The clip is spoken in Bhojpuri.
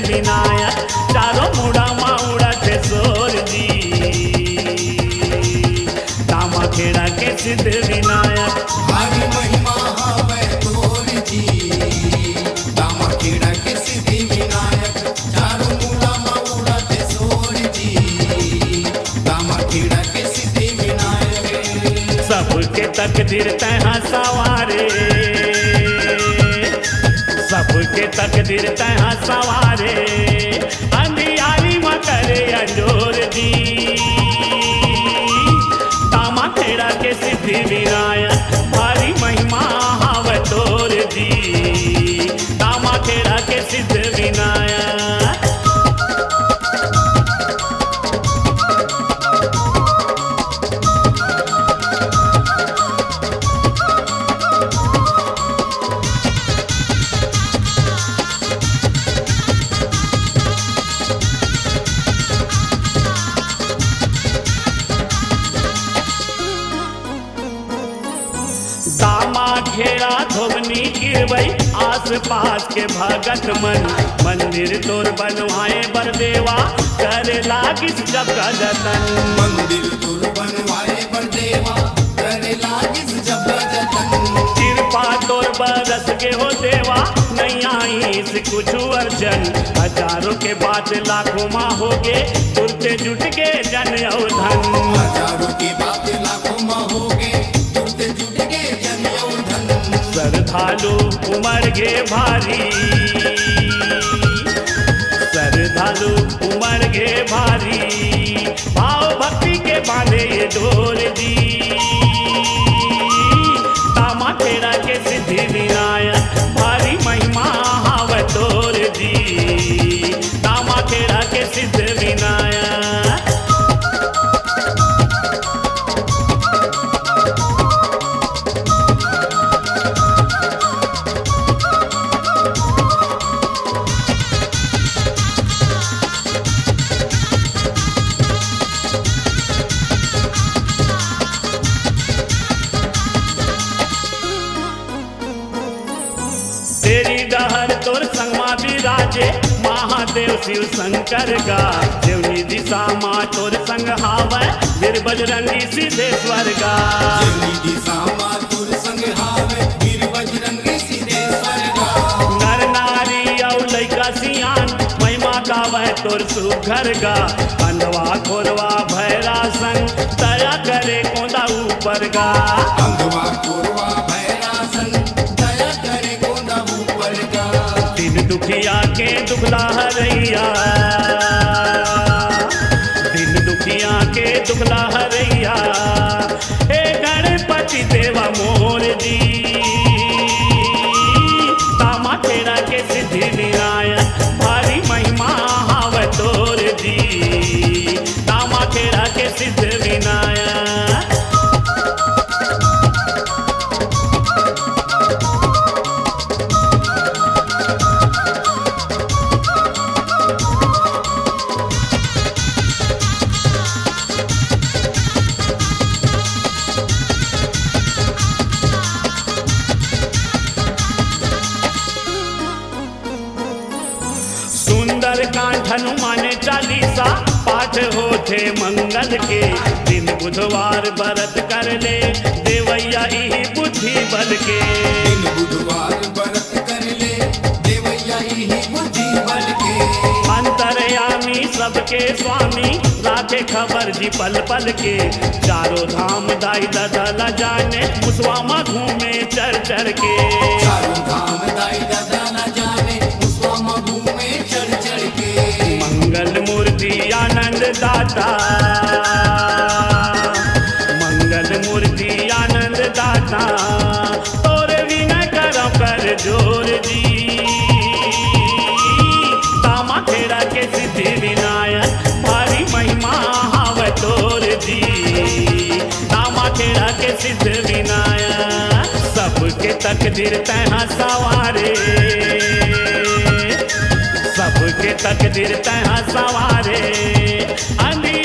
विनायक चारों मुड़ा माउड़ा थे सोर जी दामा खेड़ा के सिद्ध विनायक भारी महिमा हवे तोर जी दामा खेड़ा के सिद्धि विनायक चारों मुड़ा माउड़ा ते सोर जी दामा खेड़ा के सिद्धि विनायक सबके तकदीर तहाँ सवारे सबके तकदीर तहाँ सवारे अंधियारी में करे अंजोर जी दामा खेड़ा के सिद्धि विनायक भारी महिमा हवे तोर जी दामा खेड़ा के सिद्ध विनायक दामा खेड़ा धोबनी गिरवई आस पास के भगत मन मंदिर तोर बनवाए बरदेवा करे लागिस जब का जतन मंदिर तुर बनवाए बरदेवा करे लागिस जब जतन कृपा तोर बरस के हो देवा नहीं आई से कुछ अर्जन हजारों के बाद लाखों माँ हो गे तुरते जुट के जन और धन हजारों की बात लाखों माँ हो गए तुरते जुट गए जन और धन श्रद्धालु उमर गे भारी श्रद्धालु उमर गे भारी भाव भक्ति के बांधे ये डोर जी दामा खेड़ा के सिद्धि विनायक भारी महिमा हवे तोर जी दामा खेड़ा के सिद्ध विनायक तेरी डहर तोर संगमा विराजे महादेव शिव शंकर गा देवनी दिशा माँ तोर संग हावै वीर बजरंगी सिद्धेश्वर गा जनी दिशा माँ तुर संग हावे वीर बजरंगी सिद्धेश्वर गा नर नारी औ लैका सियान महिमा गावै तोर सुघर गा अंधवा खोरवा भैरा संग दया करे कोंदा ऊपर गा अंधवा कोरवा भैरासन दया करे कोंदा ऊपर गा दिन दुखिया के दुखला हरैया दिन दुखिया के दुखला हरैया हे गणपति देवा मोर जी दामा खेड़ा के सिद्धि विनायक भारी महिमा हवे तोर जी दामा खेड़ा के सिद्ध विनायक सुंदर कांठ हनुमान चालीसा पाठ होते मंगल के दिन बुधवार व्रत कर ले देवैया ही बुद्धि बल के दिन बुधवार व्रत कर ले देवैया ही बुद्धि बल के अंतरयामी सबके स्वामी राखे खबर जी पल पल के चारों धाम दाई ददला जाने मुसवामा घूमे चर चर के चारों धाम दाई दादा न जाने मुसवामा घूमे चढ़ चढ़ के मंगल मूर्ति आनंद दाता मंगल मूर्ति आनंद दाता और विनय करो कर जोर जी दामा खेड़ा के सिद्धि विनायक भारी महिमा हवे तोर जी दामा खेड़ा के सिद्ध विनायक सबके तकदीर तहाँ सवारे सबके तकदीर तहाँ सवारे अंधी